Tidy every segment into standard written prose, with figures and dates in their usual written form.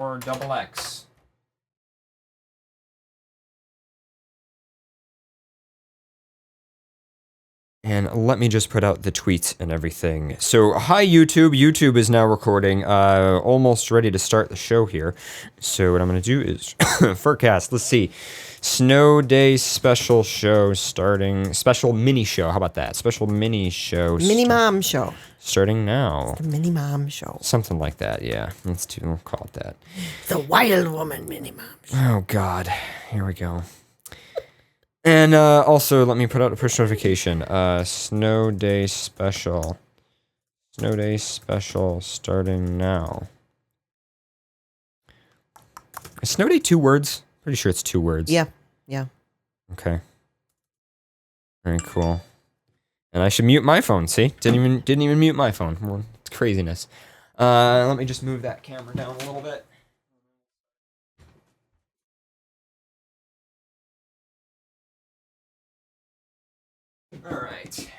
or double X. And let me just put out the tweets and everything. So, hi YouTube. YouTube is now recording. Almost ready to start the show here. So what I'm going to do is FurCast. Let's see. Snow Day special show starting. Special mini show. How about that? Special mini show. Mini mom show. Starting now. The mini mom show. Something like that. Yeah. We'll call it that. The Wild Woman mini mom show. Oh God. Here we go. And also, let me put out a push notification. Snow Day special. Snow Day special starting now. Is Snow Day 2 words? Pretty sure it's 2 words. Yeah. Okay. Very cool. And I should mute my phone. See, didn't even mute my phone. Well, it's craziness. Let me just move that camera down a little bit. All right.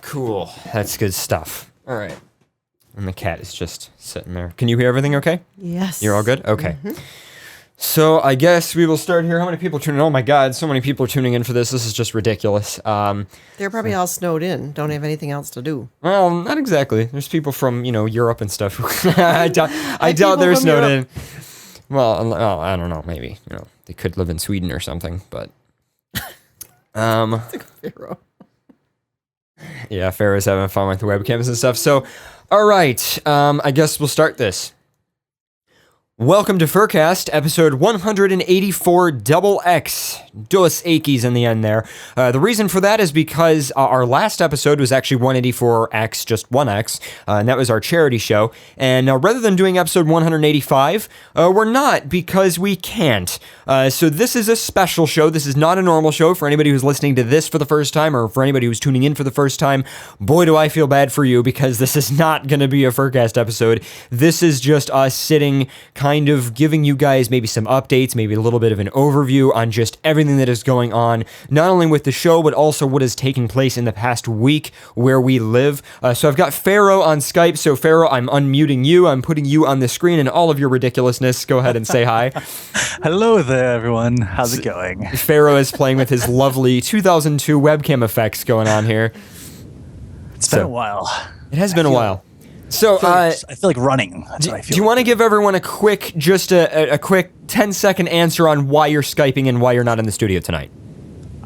Cool. That's good stuff. All right. And the cat is just sitting there. Can you hear everything okay? Yes. You're all good? Okay. So I guess we will start here. How many people are tuning in? Oh my God, so many people are tuning in for this. This is just ridiculous. They're probably all snowed in. Don't have anything else to do. Well, not exactly. There's people from, Europe and stuff. I doubt they're snowed in. Well, I don't know. Maybe, they could live in Sweden or something, but... It's like a Pharaoh. Yeah, Pharaoh's having fun with the webcams and stuff. So, all right, I guess we'll start this. Welcome to FurCast, episode 184 double X. Dos Akies in the end there. The reason for that is because our last episode was actually 184x, just 1x, and that was our charity show. And rather than doing episode 185, we're not because we can't. So this is a special show. This is not a normal show. For anybody who's listening to this for the first time, or for anybody who's tuning in for the first time, boy, do I feel bad for you, because this is not going to be a FurCast episode. This is just us sitting, kind of giving you guys maybe some updates, maybe a little bit of an overview on just everything that is going on, not only with the show, but also what is taking place in the past week where we live. So I've got Pharaoh on Skype. So Pharaoh, I'm unmuting you. I'm putting you on the screen and all of your ridiculousness. Go ahead and say hi. Hello there, everyone. How's it going? Pharaoh is playing with his lovely 2002 webcam effects going on here. It's been a while. It has been a while. So I feel like running. That's what I feel. Do you want to give everyone a quick, just a quick 10-second answer on why you're Skyping and why you're not in the studio tonight?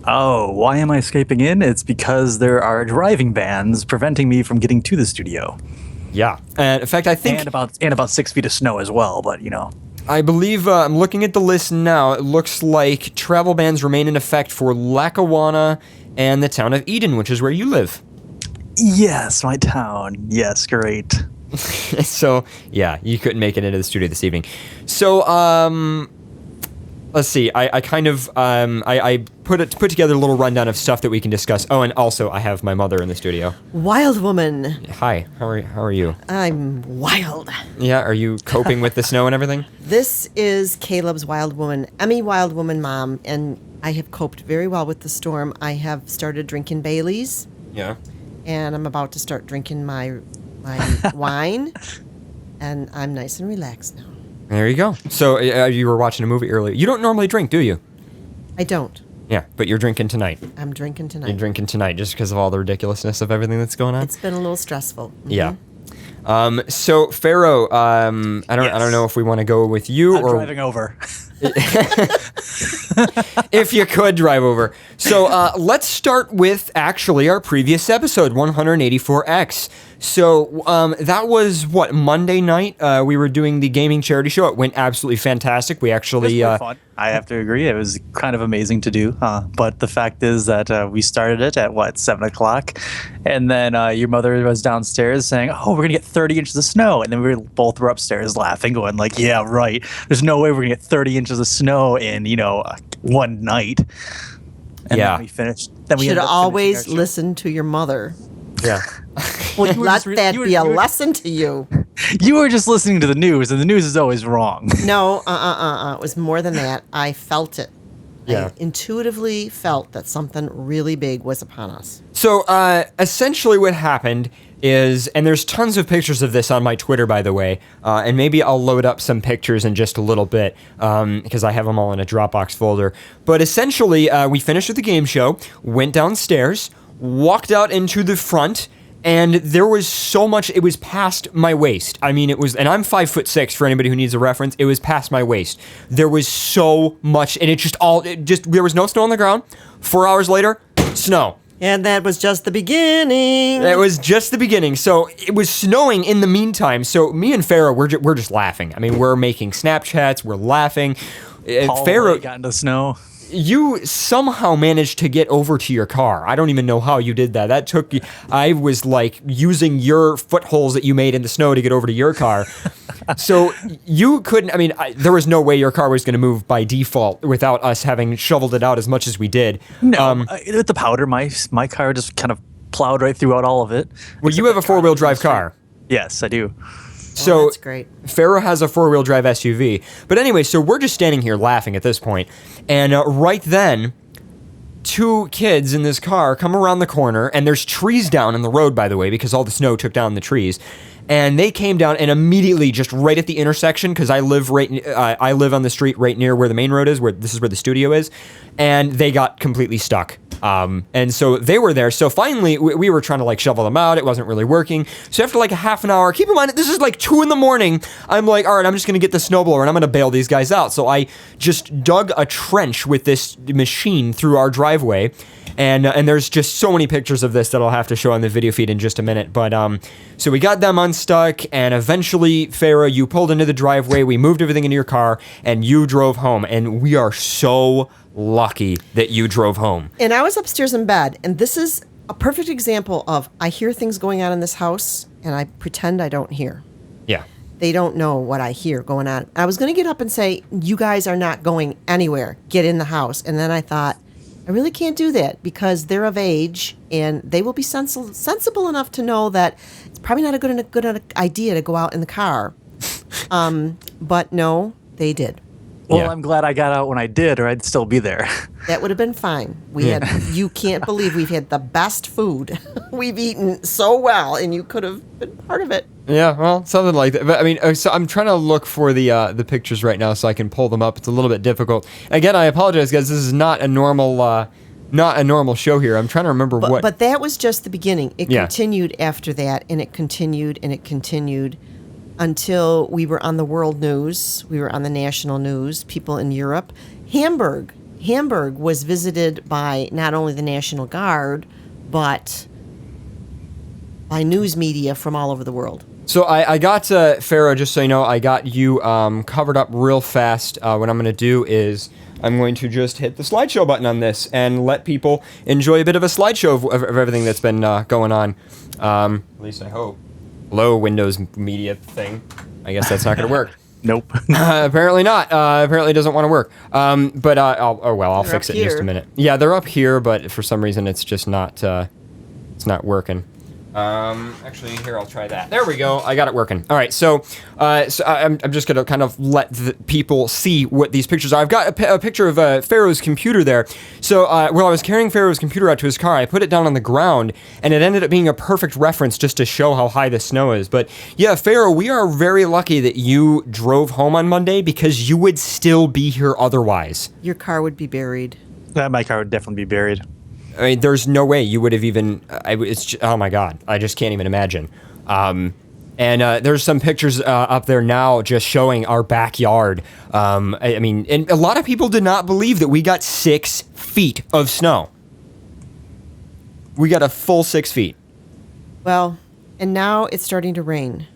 Oh, why am I Skyping in? It's because there are driving bans preventing me from getting to the studio. Yeah, and in fact, I think and about 6 feet of snow as well. But I believe I'm looking at the list now. It looks like travel bans remain in effect for Lackawanna and the town of Eden, which is where you live. Yes, my town. Yes, great. So, yeah, you couldn't make it into the studio this evening. So, let's see. I kind of I put together a little rundown of stuff that we can discuss. Oh, and also I have my mother in the studio. Wild Woman. Hi. How are you? I'm wild. Yeah. Are you coping with the snow and everything? This is Caleb's Wild Woman, Emmy Wild Woman mom, and I have coped very well with the storm. I have started drinking Baileys. Yeah. And I'm about to start drinking my wine, and I'm nice and relaxed now. There you go. So you were watching a movie earlier. You don't normally drink, do you? I don't. Yeah, but you're drinking tonight. I'm drinking tonight. You're drinking tonight just because of all the ridiculousness of everything that's going on? It's been a little stressful. Mm-hmm. Yeah. So Pharaoh, I don't know if we want to go with you I'm or driving over. if you could drive over. So let's start with actually our previous episode, 184x. So that was what, Monday night? We were doing the gaming charity show. It went absolutely fantastic. We actually It was fun. I have to agree. It was kind of amazing to do. But the fact is that we started it at 7:00, and then your mother was downstairs saying, "Oh, we're gonna get 30 inches of snow," and then we both were upstairs laughing, going like, "Yeah, right. There's no way we're gonna get 30 inches of snow in one night." And Yeah. then we finished. Then we Should ended up always finishing our show. listen to your mother. Yeah. Well, you were Let just re- that you were- be a you were- lesson to you. You were just listening to the news, and the news is always wrong. No, It was more than that. I felt it. Yeah. I intuitively felt that something really big was upon us. So essentially what happened is, and there's tons of pictures of this on my Twitter, by the way, and maybe I'll load up some pictures in just a little bit, because I have them all in a Dropbox folder. But essentially, we finished with the game show, went downstairs, walked out into the front, and there was so much, it was past my waist. I mean, it was, and I'm 5'6" for anybody who needs a reference, it was past my waist. There was so much, and there was no snow on the ground. 4 hours later, snow. And that was just the beginning. It was just the beginning. So it was snowing in the meantime. So me and Farrah, we're just laughing. I mean, we're making Snapchats, we're laughing. Paul Farrah got into snow. You somehow managed to get over to your car. I don't even know how you did that. That took you. I was like using your footholes that you made in the snow to get over to your car. So you couldn't. I mean, there was no way your car was going to move by default without us having shoveled it out as much as we did. No, with the powder, my car just kind of plowed right throughout all of it. Well, you have a 4-wheel drive car. Yes, I do. So that's great. Farrah has a 4-wheel drive SUV. But anyway, so we're just standing here laughing at this point. And right then, 2 kids in this car come around the corner, and there's trees down in the road, by the way, because all the snow took down the trees. And they came down, and immediately, just right at the intersection, because I live on the street right near where the main road is, this is where the studio is, and they got completely stuck. And so they were there. So finally, we were trying to like shovel them out. It wasn't really working. So after like a half an hour, keep in mind, this is like 2 a.m. I'm like, all right, I'm just going to get the snowblower and I'm going to bail these guys out. So I just dug a trench with this machine through our driveway. And there's just so many pictures of this that I'll have to show on the video feed in just a minute. But so we got them unstuck, and eventually, Farrah, you pulled into the driveway. We moved everything into your car, and you drove home. And we are so lucky that you drove home. And I was upstairs in bed, and this is a perfect example of I hear things going on in this house, and I pretend I don't hear. Yeah. They don't know what I hear going on. I was going to get up and say, you guys are not going anywhere. Get in the house. And then I thought, I really can't do that because they're of age and they will be sensible enough to know that it's probably not a good idea to go out in the car. But no, they did. Well, Yeah. I'm glad I got out when I did, or I'd still be there. That would have been fine. You can't believe we've had the best food. We've eaten so well, and you could have been part of it. Yeah, well, something like that. But I mean, so I'm trying to look for the pictures right now so I can pull them up. It's a little bit difficult. Again, I apologize, guys. This is not a normal show here. I'm trying to remember what. But that was just the beginning. It Yeah. continued after that, and it continued, and it continued until we were on the world news. We were on the national news. People in Europe. Hamburg was visited by not only the National Guard, but by news media from all over the world. So I got Farrah, just so you know, I got you covered up real fast. What I'm going to do is I'm going to just hit the slideshow button on this and let people enjoy a bit of a slideshow of everything that's been going on. At least I hope. Hello, Windows Media thing. I guess that's not going to work. Nope. Apparently not. Apparently it doesn't want to work. But I'll They're fix up it in just a here. minute. Yeah, they're up here, but for some reason it's just not. It's not working. Actually, here, I'll try that. There we go. I got it working. All right, so I'm just going to kind of let the people see what these pictures are. I've got a picture of Pharaoh's computer there. So while I was carrying Pharaoh's computer out to his car, I put it down on the ground, and it ended up being a perfect reference just to show how high the snow is. But yeah, Pharaoh, we are very lucky that you drove home on Monday because you would still be here otherwise. Your car would be buried. My car would definitely be buried. I mean, there's no way you would have even. Oh my God, I just can't even imagine. And there's some pictures up there now just showing our backyard. I mean, and a lot of people did not believe that we got 6 feet of snow. We got a full 6 feet. Well, and now it's starting to rain.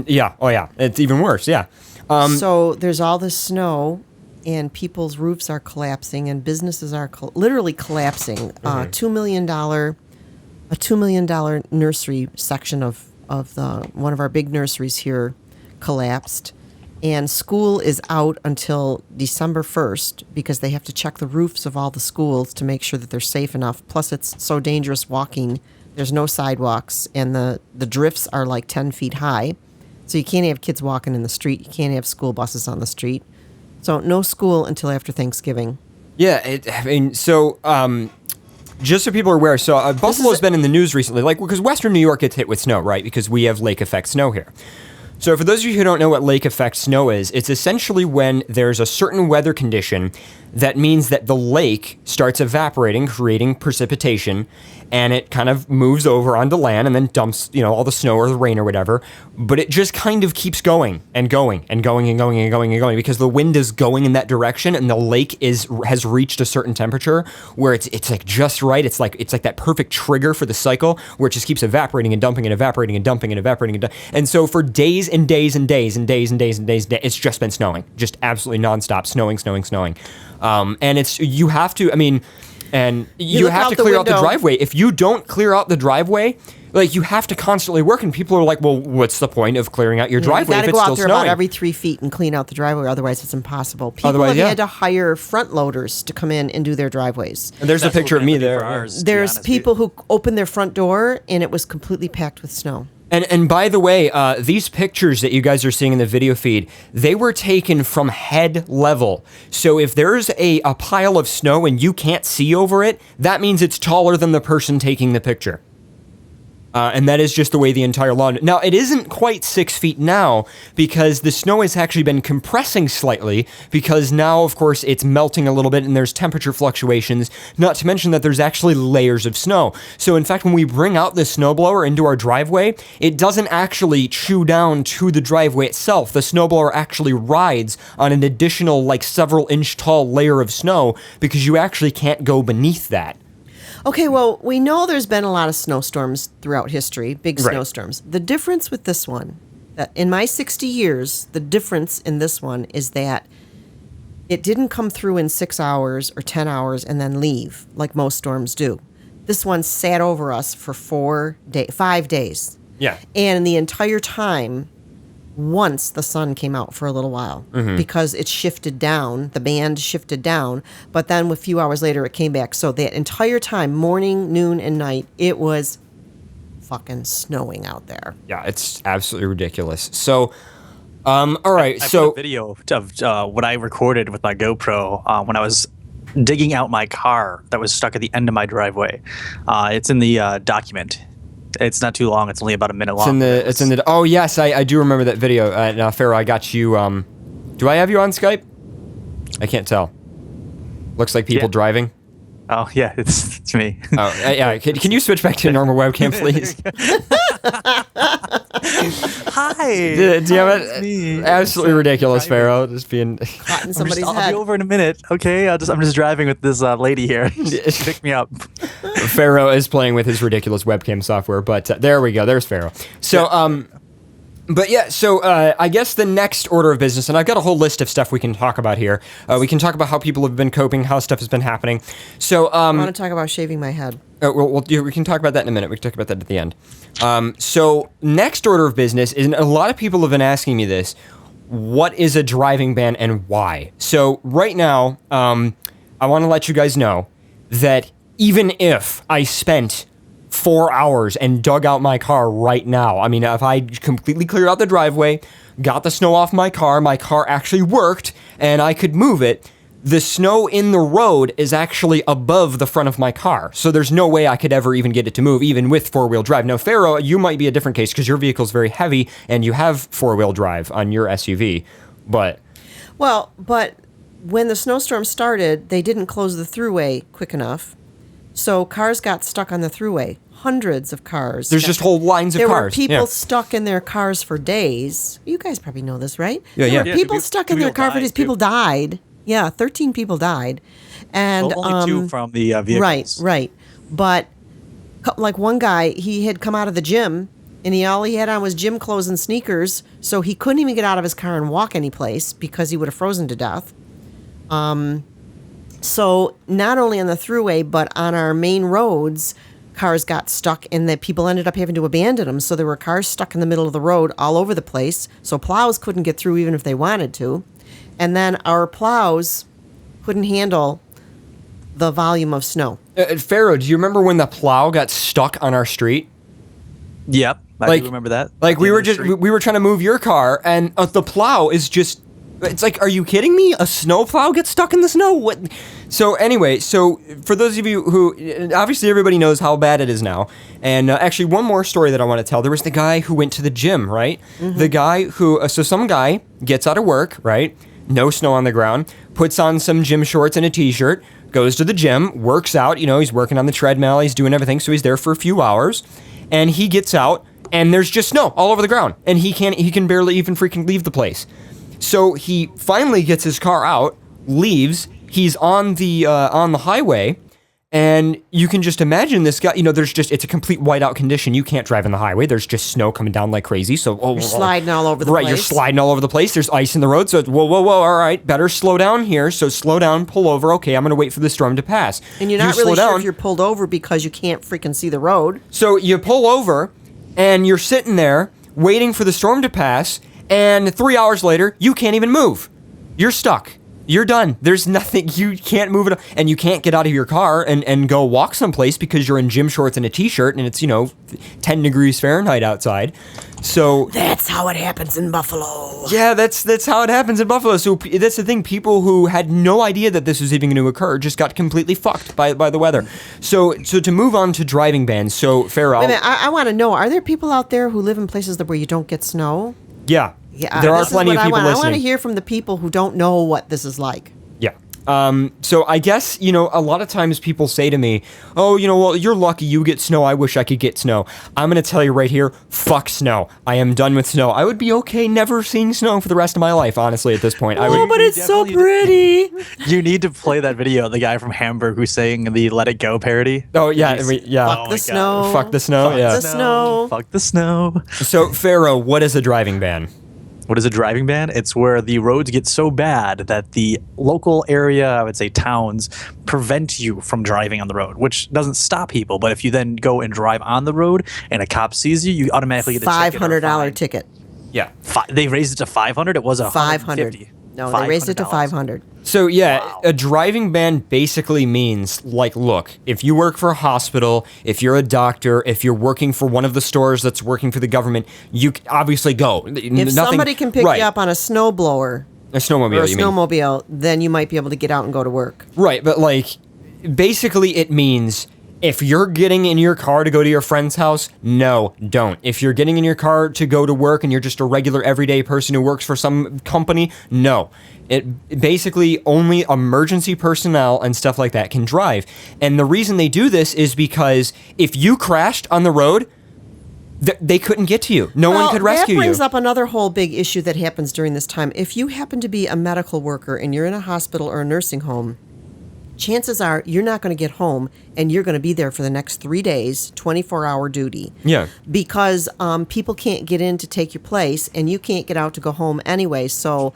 Yeah. Oh yeah. It's even worse. Yeah. So there's all this snow, and people's roofs are collapsing, and businesses are literally collapsing. Mm-hmm. $2 million nursery section of one of our big nurseries here collapsed, and school is out until December 1st because they have to check the roofs of all the schools to make sure that they're safe enough. Plus, it's so dangerous walking. There's no sidewalks, and the drifts are like 10 feet high, so you can't have kids walking in the street. You can't have school buses on the street. So no school until after Thanksgiving. Yeah, I mean, so just so people are aware, so Buffalo's been in the news recently, like, because Western New York gets hit with snow, right? Because we have lake effect snow here. So for those of you who don't know what lake effect snow is, it's essentially when there's a certain weather condition that means that the lake starts evaporating, creating precipitation, and it kind of moves over onto land and then dumps, all the snow or the rain or whatever. But it just kind of keeps going and going and going and going and going and going because the wind is going in that direction and the lake has reached a certain temperature where it's like just right. It's like that perfect trigger for the cycle where it just keeps evaporating and dumping and evaporating and dumping and evaporating and so for days and days and days and days and days and days, it's just been snowing, just absolutely nonstop, snowing. And you have to clear out the driveway. If you don't clear out the driveway, like you have to constantly work, and people are like, "Well, what's the point of clearing out your driveway if it's still snowing?" You got to go out there about every 3 feet and clean out the driveway. Otherwise, it's impossible. People have had to hire front loaders to come in and do their driveways. And there's a picture of me there. There's people who opened their front door and it was completely packed with snow. And by the way, these pictures that you guys are seeing in the video feed, they were taken from head level. So if there's a pile of snow and you can't see over it, that means it's taller than the person taking the picture. And that is just the way the entire lawn. Now, it isn't quite 6 feet now because the snow has actually been compressing slightly because now, of course, it's melting a little bit and there's temperature fluctuations, not to mention that there's actually layers of snow. So, in fact, when we bring out the snowblower into our driveway, it doesn't actually chew down to the driveway itself. The snowblower actually rides on an additional, several inch tall layer of snow because you actually can't go beneath that. Okay, well, we know there's been a lot of snowstorms throughout history, big Right. snowstorms. The difference with this one, that in my 60 years, the difference in this one is that it didn't come through in 6 hours or 10 hours and then leave like most storms do. This one sat over us for 5 days. Yeah. And the entire time, once the sun came out for a little while because it shifted down, the band shifted down, but then a few hours later it came back. So that entire time, morning, noon, and night, it was fucking snowing out there. Yeah, it's absolutely ridiculous. So, all right, I so put a video of what I recorded with my GoPro when I was digging out my car that was stuck at the end of my driveway. It's in the document. It's not too long. It's only about a minute long. It's in the. Oh yes, I do remember that video. Now, Pharaoh, I got you. Do I have you on Skype? I can't tell. Looks like people driving. Oh yeah, it's me. Oh yeah. Can you switch back to a normal webcam, please? Hi. Do you have it? Me. Absolutely ridiculous, Pharaoh. Just being. Caught in somebody's I'll head. be over in a minute. Okay, I'm just driving with this lady here. Just pick me up. Pharaoh is playing with his ridiculous webcam software, but there we go. There's Pharaoh. So But yeah, so I guess the next order of business, and I've got a whole list of stuff we can talk about here. We can talk about how people have been coping, how stuff has been happening. So I want to talk about shaving my head. we can talk about that in a minute. We can talk about that at the end. So next order of business is, and a lot of people have been asking me this, what is a driving ban and why? So right now, I want to let you guys know that even if I spent 4 hours and dug out my car right now, I mean, if I completely cleared out the driveway, got the snow off my car actually worked, and I could move it, the snow in the road is actually above the front of my car. So there's no way I could ever even get it to move, even with four-wheel drive. Now, Pharaoh, you might be a different case because your vehicle's very heavy and you have four-wheel drive on your SUV, but... Well, but when the snowstorm started, they didn't close the throughway quick enough. So cars got stuck on the throughway. Hundreds of cars. There's just whole lines of there cars. There were people Yeah. stuck in their cars for days. You guys probably know this, right? Yeah, There yeah. were people stuck in their car for days. People died. Yeah, 13 people died. And Only two from the vehicles. Right. But like one guy, he had come out of the gym and all he had on was gym clothes and sneakers, so he couldn't even get out of his car and walk anyplace because he would have frozen to death. So not only on the throughway, but on our main roads, cars got stuck and the people ended up having to abandon them. So there were cars stuck in the middle of the road all over the place. So plows couldn't get through even if they wanted to. And then our plows couldn't handle the volume of snow. Pharaoh, do you remember when the plow got stuck on our street? Yep, I Like- do remember that. Like The we end were of the just street. we were trying to move your car, and the plow is just It's like, are you kidding me? A snowplow gets stuck in the snow? What? So anyway, so for those of you who, obviously everybody knows how bad it is now. And actually one more story that I want to tell. There was the guy who went to the gym, right? The guy who, so some guy gets out of work, right? No snow on the ground, puts on some gym shorts and a t-shirt, goes to the gym, works out, he's working on the treadmill, he's doing everything. So he's there for a few hours and he gets out and there's just snow all over the ground and he can barely even freaking leave the place. So he finally gets his car out, leaves. He's on the highway, and you can just imagine this guy. It's a complete whiteout condition. You can't drive on the highway. There's just snow coming down like crazy. So you're sliding all over the place. Right, you're sliding all over the place. There's ice in the road. So it's, whoa. All right, better slow down here. So slow down, pull over. Okay, I'm gonna wait for the storm to pass. And you're not really sure if you're pulled over because you can't freaking see the road. So you pull over, and you're sitting there waiting for the storm to pass. And 3 hours later, you can't even move. You're stuck. You're done. There's nothing. You can't move it. And you can't get out of your car and go walk someplace because you're in gym shorts and a t-shirt and it's, 10 degrees Fahrenheit outside. So that's how it happens in Buffalo. Yeah, that's how it happens in Buffalo. So that's the thing. People who had no idea that this was even going to occur just got completely fucked by the weather. So to move on to driving bans. So, Farrell. Wait a minute, I want to know, are there people out there who live in places where you don't get snow? Yeah, there are plenty of people listening. I want to hear from the people who don't know what this is like. Yeah. So I guess, a lot of times people say to me, oh, well, you're lucky you get snow. I wish I could get snow. I'm going to tell you right here, fuck snow. I am done with snow. I would be okay never seeing snow for the rest of my life, honestly, at this point. But it's so pretty. You need to play that video of the guy from Hamburg who's saying the Let It Go parody. Oh, yeah. Yeah. Fuck the snow. Fuck the snow. Fuck yeah. the snow. Fuck the snow. So, Pharaoh, what is a driving ban? What is a driving ban? It's where the roads get so bad that the local area, I would say towns, prevent you from driving on the road, which doesn't stop people. But if you then go and drive on the road and a cop sees you, you automatically get a $500 ticket. Yeah. They raised it to 500. It was $500. No, they raised it to 500. So yeah, Wow. A driving ban basically means, look, if you work for a hospital, if you're a doctor, if you're working for one of the stores that's working for the government, you obviously go. If somebody can pick you up on a snowblower, a snowmobile, or a snowmobile, then you might be able to get out and go to work. Right, but basically it means if you're getting in your car to go to your friend's house, no, don't. If you're getting in your car to go to work and you're just a regular everyday person who works for some company, no. It basically only emergency personnel and stuff like that can drive. And the reason they do this is because if you crashed on the road, they couldn't get to you. No one could rescue you. That brings up another whole big issue that happens during this time. If you happen to be a medical worker and you're in a hospital or a nursing home, chances are you're not going to get home and you're going to be there for the next 3 days, 24-hour duty. Yeah. Because people can't get in to take your place and you can't get out to go home anyway. So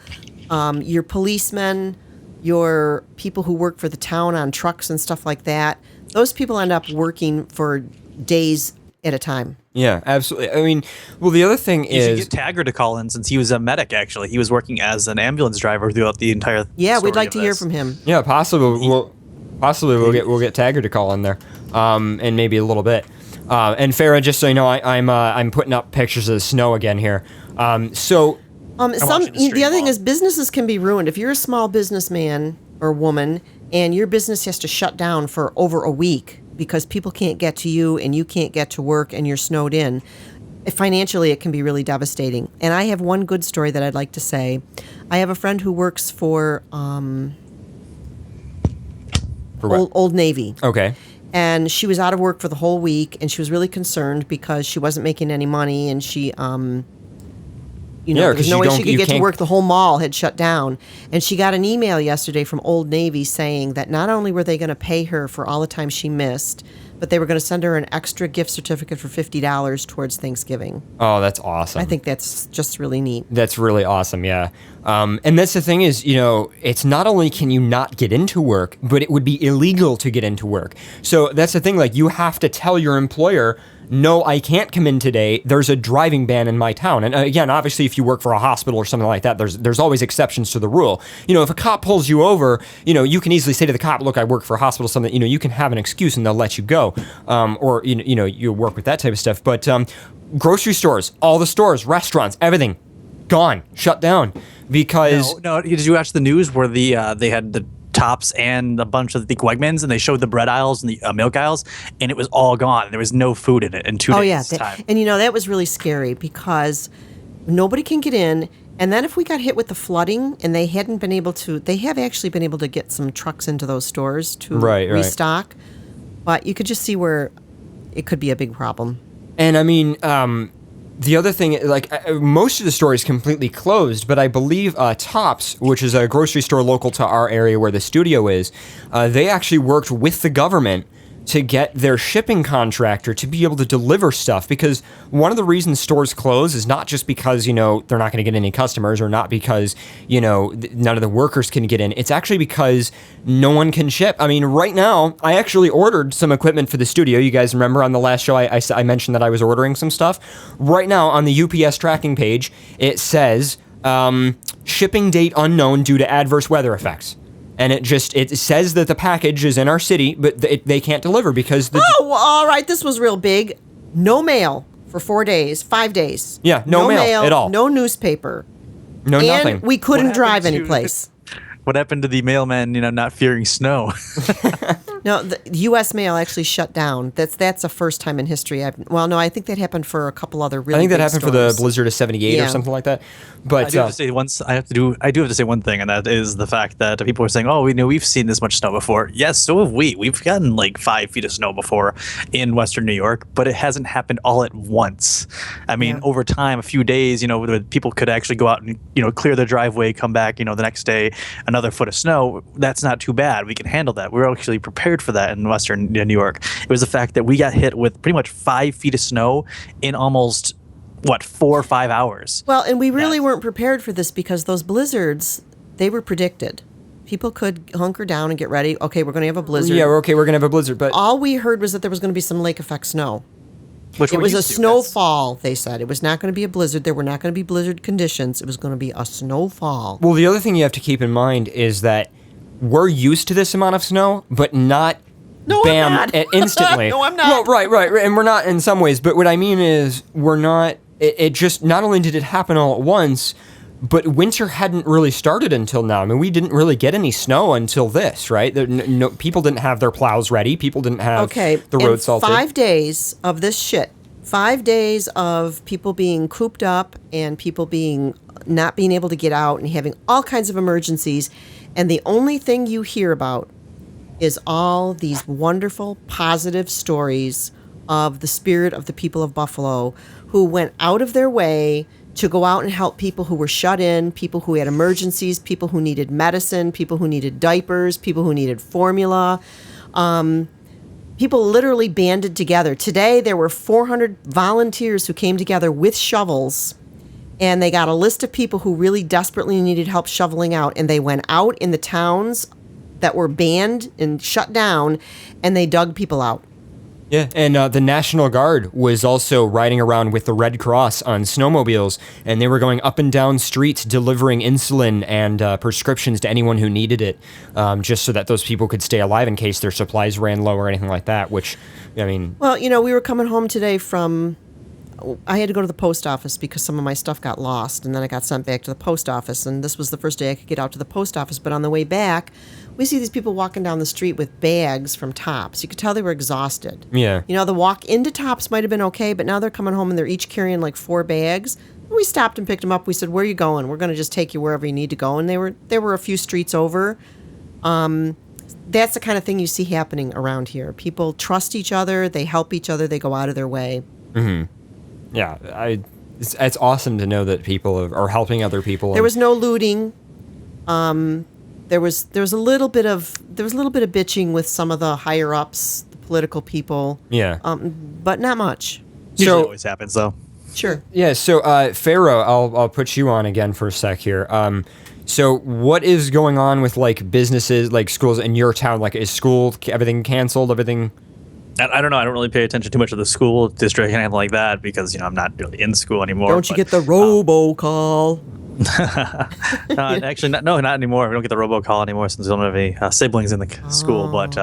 your policemen, your people who work for the town on trucks and stuff like that, those people end up working for days at a time. Yeah, absolutely. I mean, well, the other thing You is... should get Tagger to call in since he was a medic, actually. He was working as an ambulance driver throughout the entire Yeah, we'd story like of to hear this. from him. Yeah, possibly. We'll get Tagger to call in there, and maybe a little bit. And Farah, just so you know, I'm putting up pictures of the snow again here. The other thing live. is businesses can be ruined. If you're a small businessman or woman and your business has to shut down for over a week because people can't get to you and you can't get to work and you're snowed in, financially it can be really devastating. And I have one good story that I'd like to say. I have a friend who works for Old Navy. Okay. And she was out of work for the whole week, and she was really concerned because she wasn't making any money, and she, there's no way she could get to work. The whole mall had shut down. And she got an email yesterday from Old Navy saying that not only were they going to pay her for all the time she missed, but they were going to send her an extra gift certificate for $50 towards Thanksgiving. Oh, that's awesome. I think that's just really neat. That's really awesome, yeah. And that's the thing is, it's not only can you not get into work, but it would be illegal to get into work. So that's the thing, you have to tell your employer, no, I can't come in today. There's a driving ban in my town. And again, obviously, if you work for a hospital or something like that, there's always exceptions to the rule. If a cop pulls you over, you can easily say to the cop, look, I work for a hospital, something, you can have an excuse and they'll let you go. Or, you work with that type of stuff. But grocery stores, all the stores, restaurants, everything, gone, shut down. because No. Did you watch the news where they had the Tops and a bunch of the Wegmans, and they showed the bread aisles and the milk aisles, and it was all gone. There was no food in it in 2 days' time. And that was really scary because nobody can get in. And then if we got hit with the flooding and they have actually been able to get some trucks into those stores to restock, but you could just see where it could be a big problem. And I mean, the other thing, most of the store is completely closed, but I believe Tops, which is a grocery store local to our area where the studio is, they actually worked with the government to get their shipping contractor to be able to deliver stuff, because one of the reasons stores close is not just because, they're not going to get any customers, or not because, none of the workers can get in. It's actually because no one can ship. I mean, right now, I actually ordered some equipment for the studio. You guys remember on the last show, I mentioned that I was ordering some stuff. Right now, on the UPS tracking page, it says, shipping date unknown due to adverse weather effects. And it says that the package is in our city, but they can't deliver because all right, this was real big. No mail for 4 days, 5 days. Yeah, no mail at all. No newspaper. No nothing. And we couldn't drive anyplace. What happened to the mailman, not fearing snow? No, the U.S. mail actually shut down. That's a first time in history. I think that happened for a couple other really big I think that happened storms. for the blizzard of '78 or something like that. But I do have to say one thing, and that is the fact that people are saying, "Oh, we've seen this much snow before." Yes, so have we. We've gotten like 5 feet of snow before in Western New York, but it hasn't happened all at once. I mean, over time, a few days, where people could actually go out and clear their driveway, come back, the next day, another foot of snow. That's not too bad. We can handle that. We're actually prepared for that in Western New York. It was the fact that we got hit with pretty much 5 feet of snow in almost 4 or 5 hours. Well, and we really weren't prepared for this because those blizzards, they were predicted. People could hunker down and get ready. Okay, we're going to have a blizzard. Yeah, we're going to have a blizzard. But all we heard was that there was going to be some lake effect snow. It was a snowfall, they said. It was not going to be a blizzard. There were not going to be blizzard conditions. It was going to be a snowfall. Well, the other thing you have to keep in mind is that we're used to this amount of snow, but not I'm not. Instantly. No, I'm not. Well, right. And we're not in some ways, but what I mean is we're not, it just, not only did it happen all at once, but winter hadn't really started until now. I mean, we didn't really get any snow until this, right? People didn't have their plows ready. People didn't have the road salted. 5 days of this shit. 5 days of people being cooped up and people not being able to get out and having all kinds of emergencies. And the only thing you hear about is all these wonderful, positive stories of the spirit of the people of Buffalo who went out of their way to go out and help people who were shut in, people who had emergencies, people who needed medicine, people who needed diapers, people who needed formula. People literally banded together. Today, there were 400 volunteers who came together with shovels, and they got a list of people who really desperately needed help shoveling out, and they went out in the towns that were banned and shut down, and they dug people out. Yeah, and the National Guard was also riding around with the Red Cross on snowmobiles, and they were going up and down streets delivering insulin and prescriptions to anyone who needed it, just so that those people could stay alive in case their supplies ran low or anything like that, which, I mean... Well, we were coming home today from... I had to go to the post office because some of my stuff got lost, and then I got sent back to the post office, and this was the first day I could get out to the post office, but on the way back... We see these people walking down the street with bags from Tops. You could tell they were exhausted. Yeah. The walk into Tops might have been okay, but now they're coming home and they're each carrying like 4 bags. We stopped and picked them up. We said, "Where are you going? We're going to just take you wherever you need to go." And they were a few streets over. That's the kind of thing you see happening around here. People trust each other. They help each other. They go out of their way. Mm-hmm. Yeah. It's awesome to know that people are helping other people. There was no looting. There was a little bit of bitching with some of the higher ups, the political people. Yeah. But not much. Usually always happens though. Sure. Yeah. So, Pharaoh, I'll put you on again for a sec here. So what is going on with like businesses, like schools in your town? Like, is school everything canceled? Everything? I don't know. I don't really pay attention too much to the school district and anything like that because I'm not really in school anymore. Don't you get the robocall? Actually, not anymore. We don't get the robocall anymore since we don't have any siblings in the school. But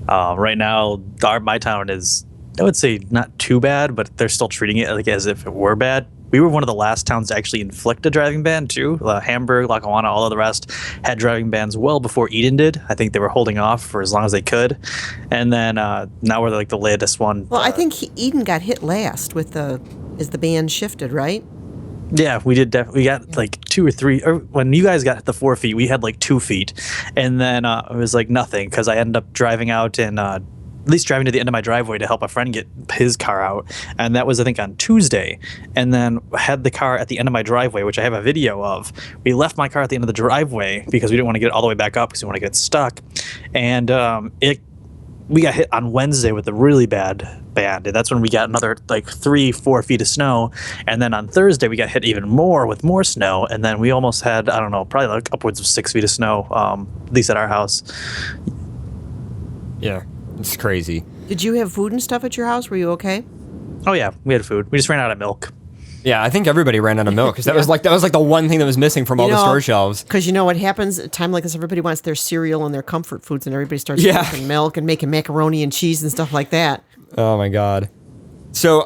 right now, my town is, I would say, not too bad, but they're still treating it like as if it were bad. we were one of the last towns to actually inflict a driving ban too. Hamburg, Lackawanna, all of the rest had driving bans well before Eden did. I think they were holding off for as long as they could, and then now we're like the latest one. Well, I think Eden got hit last with as the ban shifted, right? Yeah, we did. We got like 2 or 3. Or when you guys got the 4 feet, we had like 2 feet, and then it was like nothing because I ended up driving out and at least driving to the end of my driveway to help a friend get his car out, and that was I think on Tuesday, and then had the car at the end of my driveway, which I have a video of. We left my car at the end of the driveway because we didn't want to get it all the way back up because we want to get stuck, and we got hit on Wednesday with a really bad ban. That's when we got another like 3-4 feet of snow, and then on Thursday we got hit even more with more snow, and then we almost had, I don't know, probably like upwards of 6 feet of snow, at least at our house. Yeah, it's crazy. Did you have food and stuff at your house? Were you okay? Oh yeah, we had food. We just ran out of milk. Yeah, I think everybody ran out of milk because that was like the one thing that was missing from all the store shelves. Because you know what happens at a time like this, everybody wants their cereal and their comfort foods, and everybody starts drinking milk and making macaroni and cheese and stuff like that. Oh my God. So,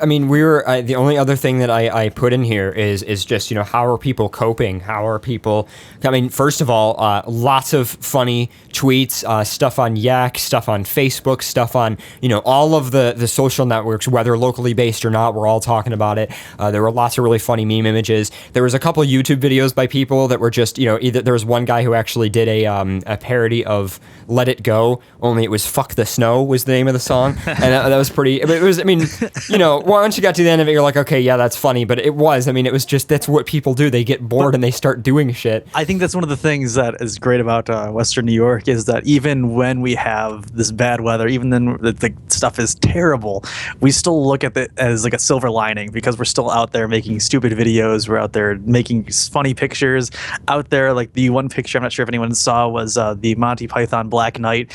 I mean, the only other thing that I put in here is just, how are people coping? How are people, I mean, first of all, lots of funny tweets, stuff on Yak, stuff on Facebook, stuff on, all of the social networks, whether locally based or not, we're all talking about it. There were lots of really funny meme images. There was a couple YouTube videos by people that were just, either there was one guy who actually did a parody of Let It Go, only it was Fuck the Snow was the name of the song. And that was pretty, it was, I mean, once you got to the end of it, you're like, okay, yeah, that's funny. But it was just, that's what people do. They get bored and they start doing shit. I think that's one of the things that is great about Western New York is that even when we have this bad weather, even then the stuff is terrible, we still look at it as like a silver lining because we're still out there making stupid videos. We're out there making funny pictures out there. Like the one picture I'm not sure if anyone saw was the Monty Python Black Knight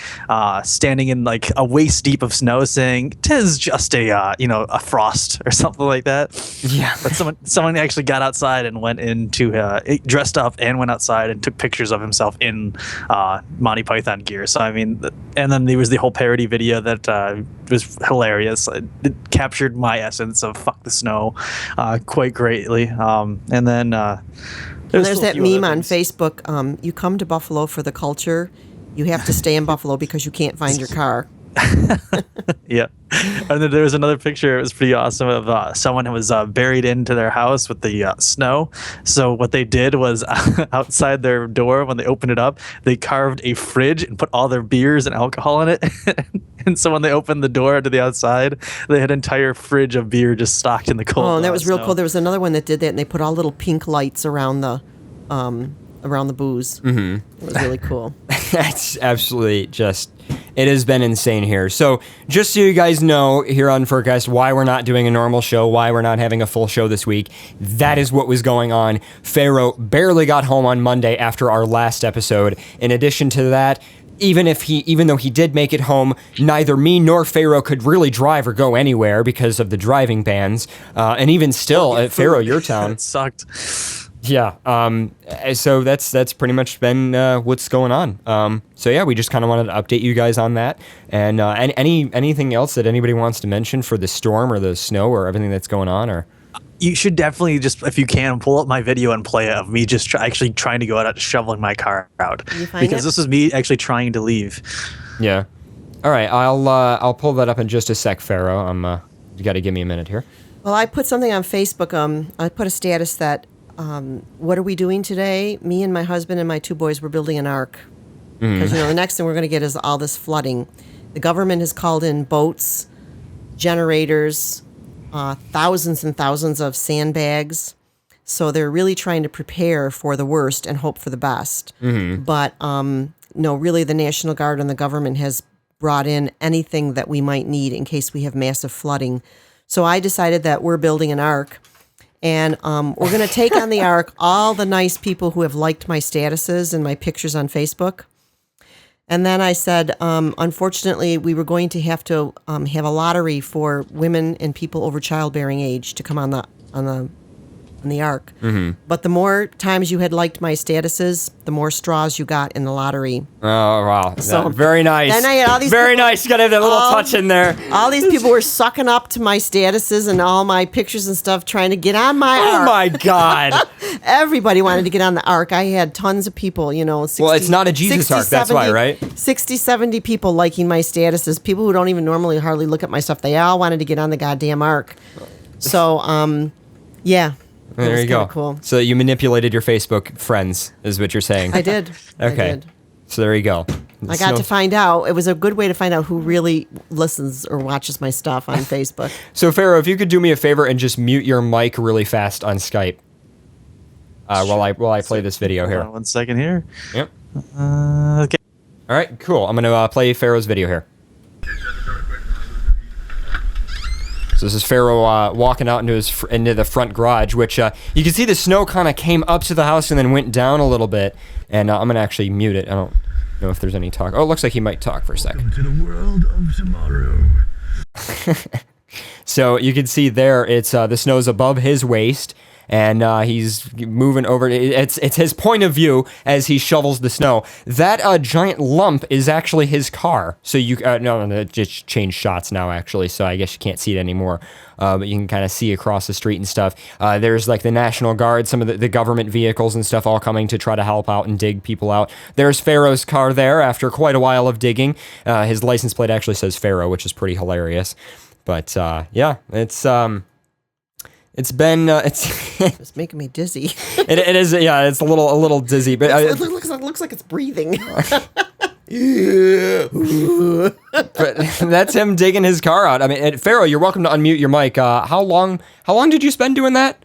standing in like a waist deep of snow saying, "'Tis just a frost," or something like that. Yeah. But someone actually got outside and went into dressed up and went outside and took pictures of himself in Monty Python gear. So I mean, and then there was the whole parody video that was hilarious. It captured my essence of "fuck the snow" quite greatly. And then there's that meme on Facebook. You come to Buffalo for the culture. You have to stay in Buffalo because you can't find your car. Yeah. And then there was another picture. It was pretty awesome of someone who was buried into their house with the snow. So what they did was outside their door, when they opened it up, they carved a fridge and put all their beers and alcohol in it. And so when they opened the door to the outside, they had an entire fridge of beer just stocked in the cold. Oh, and that was real snow. cool. There was another one that did that, and they put all little pink lights around the booze. Mm-hmm. It was really cool. That's absolutely just, it has been insane here. So just so you guys know here on FurCast why we're not doing a normal show, why we're not having a full show this week, that is what was going on. Pharaoh barely got home on Monday after our last episode. In addition to that, even though he did make it home, neither me nor Pharaoh could really drive or go anywhere because of the driving bans. And even still, at Pharaoh, your town, It sucked. Yeah. So that's pretty much been what's going on. So yeah, we just kind of wanted to update you guys on that. And anything else that anybody wants to mention for the storm or the snow or everything that's going on, or. You should definitely just, if you can, pull up my video and play it of me just actually trying to go out shoveling my car out. Because this is me actually trying to leave. Yeah. All right. I'll pull that up in just a sec, Pharaoh. You got to give me a minute here. Well, I put something on Facebook. I put a status that, what are we doing today? Me and my husband and my 2 boys were building an ark. Because, the next thing we're going to get is all this flooding. The government has called in boats, generators, thousands and thousands of sandbags. So they're really trying to prepare for the worst and hope for the best. Mm-hmm. But, no, really the National Guard and the government has brought in anything that we might need in case we have massive flooding. So I decided that we're building an ark. And we're going to take on the ark all the nice people who have liked my statuses and my pictures on Facebook. And then I said, unfortunately, we were going to have a lottery for women and people over childbearing age to come on the in the ark. But the more times you had liked my statuses, the more straws you got in the lottery. Oh, wow. So very nice. then I had all these very people- nice. You got to have that little touch in there. All these people were sucking up to my statuses and all my pictures and stuff, trying to get on my Oh, ark. my God. Everybody wanted to get on the ark. I had tons of people, 60, Well, it's not a Jesus 60, ark, that's why, right? 60, 70 people liking my statuses. People who don't even normally hardly look at my stuff. They all wanted to get on the goddamn ark. So, yeah. It There was you go. kinda Cool. So you manipulated your Facebook friends, is what you're saying. I did. Okay. I did. So there you go. I got to find out. It was a good way to find out who really listens or watches my stuff on Facebook. So Pharaoh, if you could do me a favor and just mute your mic really fast on Skype, while I play this video Hold here. on 1 second here. Yep. Okay. All right. Cool. I'm gonna play Pharaoh's video here. So this is Pharaoh walking out into the front garage, which you can see the snow kind of came up to the house and then went down a little bit. And I'm gonna actually mute it. I don't know if there's any talk. Oh, it looks like he might talk for a second. To the world of tomorrow. So you can see there, it's the snow's above his waist, and he's moving over. It's his point of view as he shovels the snow. That giant lump is actually his car. So you no, it just changed shots now actually. So I guess you can't see it anymore. But you can kind of see across the street and stuff. There's like the National Guard, some of the government vehicles and stuff all coming to try to help out and dig people out. There's Pharaoh's car there after quite a while of digging. His license plate actually says Pharaoh, which is pretty hilarious. But yeah, it's been It's making me dizzy. it is, yeah, it's a little dizzy, but It looks like it's breathing. but that's him digging his car out. I mean, Pharaoh, you're welcome to unmute your mic. How long did you spend doing that?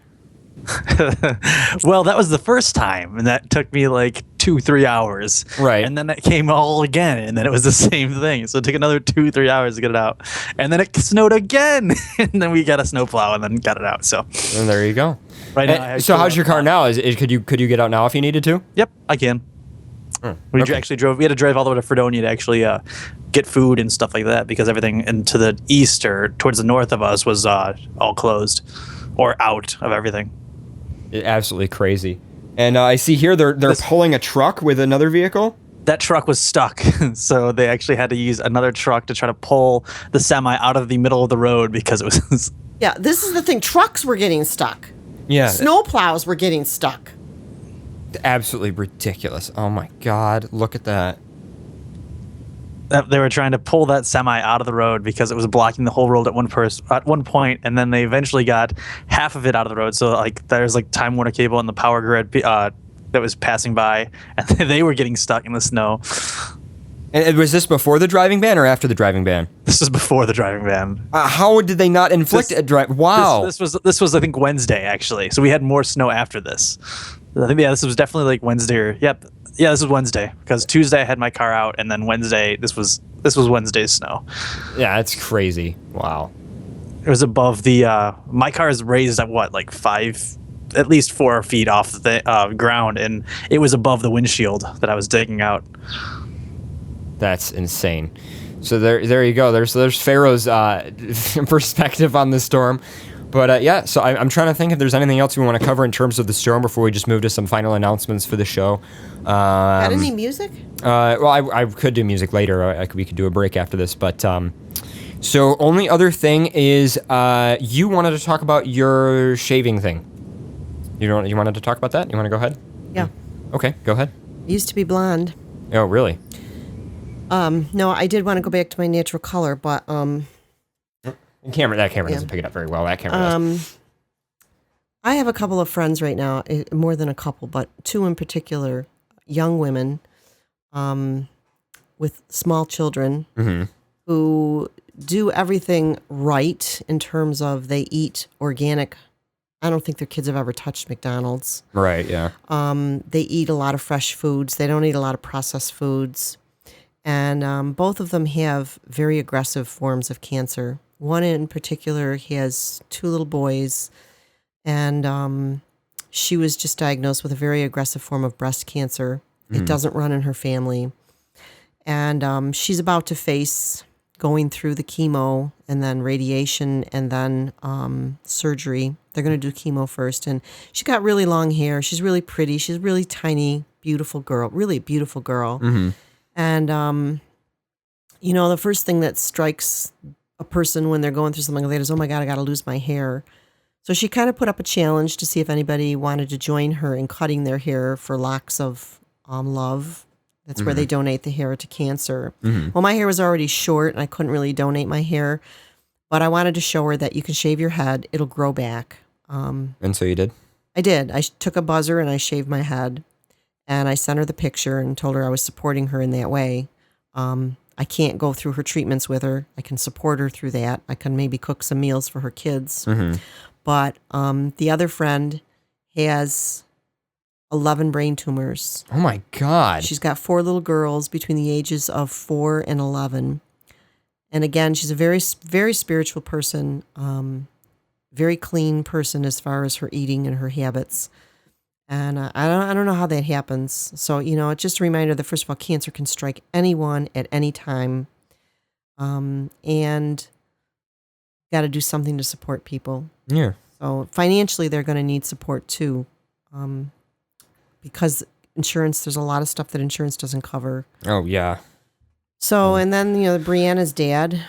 Well, that was the first time, and that took me like 2-3 hours. Right. And then it came all again, and then it was the same thing. So it took another 2-3 hours to get it out. And then it snowed again, and then we got a snowplow and then got it out. So And there you go. right now, So how's your car now? Could you get out now if you needed to? Yep, I can. We okay. actually drove. We had to drive all the way to Fredonia to actually get food and stuff like that because everything into the east or towards the north of us was all closed or out of everything. Absolutely crazy. And I see here they're pulling a truck with another vehicle. That truck was stuck, so they actually had to use another truck to try to pull the semi out of the middle of the road because it was. Yeah, this is the thing. Trucks were getting stuck. Yeah. Snowplows were getting stuck. Absolutely ridiculous. Oh my God, look at that. They were trying to pull that semi out of the road because it was blocking the whole road at one point, and then they eventually got half of it out of the road. So like there's like Time Warner cable and the power grid that was passing by, and they were getting stuck in the snow. And was this before the driving ban or after the driving ban? This was before the driving ban. How did they not inflict a drive? Wow. This was I think Wednesday actually. So we had more snow after this. I think this was definitely like Wednesday. Yeah, this was Wednesday because Tuesday I had my car out, and then Wednesday this was Wednesday's snow. Yeah, it's crazy. Wow. It was above the my car is raised at what, like at least 4 feet off the ground, and it was above the windshield that I was digging out. That's insane. So there you go. There's Pharaoh's perspective on the storm. But yeah, so I'm trying to think if there's anything else we want to cover in terms of the storm before we just move to some final announcements for the show. Got any music? Well, I could do music later. We could do a break after this. But so only other thing is you wanted to talk about your shaving thing. You wanted to talk about that? You want to go ahead? Yeah. Okay, go ahead. I used to be blonde. Oh, really? No, I did want to go back to my natural color, but That camera doesn't pick it up very well. That camera does. I have a couple of friends right now, more than a couple, but 2 in particular, young women with small children who do everything right in terms of they eat organic. I don't think their kids have ever touched McDonald's. Right, yeah. They eat a lot of fresh foods. They don't eat a lot of processed foods. And both of them have very aggressive forms of cancer. One in particular has 2 little boys, and she was just diagnosed with a very aggressive form of breast cancer. It doesn't run in her family. And she's about to face going through the chemo and then radiation and then surgery. They're going to do chemo first. And she got really long hair. She's really pretty. She's a really tiny, beautiful girl, really beautiful girl. And, you know, the first thing that strikes a person when they're going through something like that is, oh my God, I got to lose my hair. So she kind of put up a challenge to see if anybody wanted to join her in cutting their hair for locks of love. That's where they donate the hair to cancer. Well, my hair was already short and I couldn't really donate my hair, but I wanted to show her that you can shave your head. It'll grow back. And so you did? I did. I took a buzzer and I shaved my head and I sent her the picture and told her I was supporting her in that way. I can't go through her treatments with her. I can support her through that. I can maybe cook some meals for her kids. But the other friend has 11 brain tumors. Oh my God. She's got 4 little girls between the ages of 4 and 11. And again, she's a very, very spiritual person, very clean person as far as her eating and her habits. And I don't know how that happens. So, you know, it's just a reminder that, first of all, cancer can strike anyone at any time. And got to do something to support people. Yeah. So financially, they're going to need support too. Because insurance, there's a lot of stuff that insurance doesn't cover. Oh, yeah. So, and then, you know, Brianna's dad,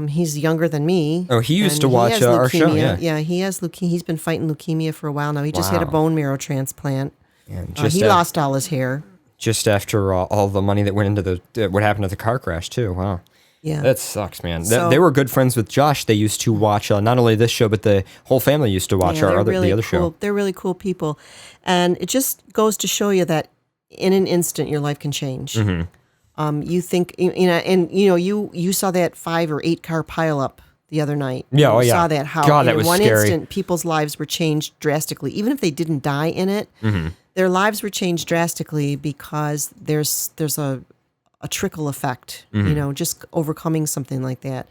he's younger than me. Oh, he used and to watch has our show, leukemia. yeah. He has leukemia. He's been fighting leukemia for a while now. He just had a Wow. bone marrow transplant. And He lost all his hair. just after all the money that went into what happened at the car crash, too. Wow. Yeah. That sucks, man. So- They were good friends with Josh. They used to watch not only this show, but the whole family used to watch Yeah, they're really the other cool. show. They're really cool people. And it just goes to show you that in an instant, your life can change. You think, you know, and you know, you saw that 5 or 8 car pileup the other night. Yeah, oh you yeah. saw that how God, that in was one scary. instant people's lives were changed drastically, even if they didn't die in it. Their lives were changed drastically because there's a trickle effect. You know, just overcoming something like that.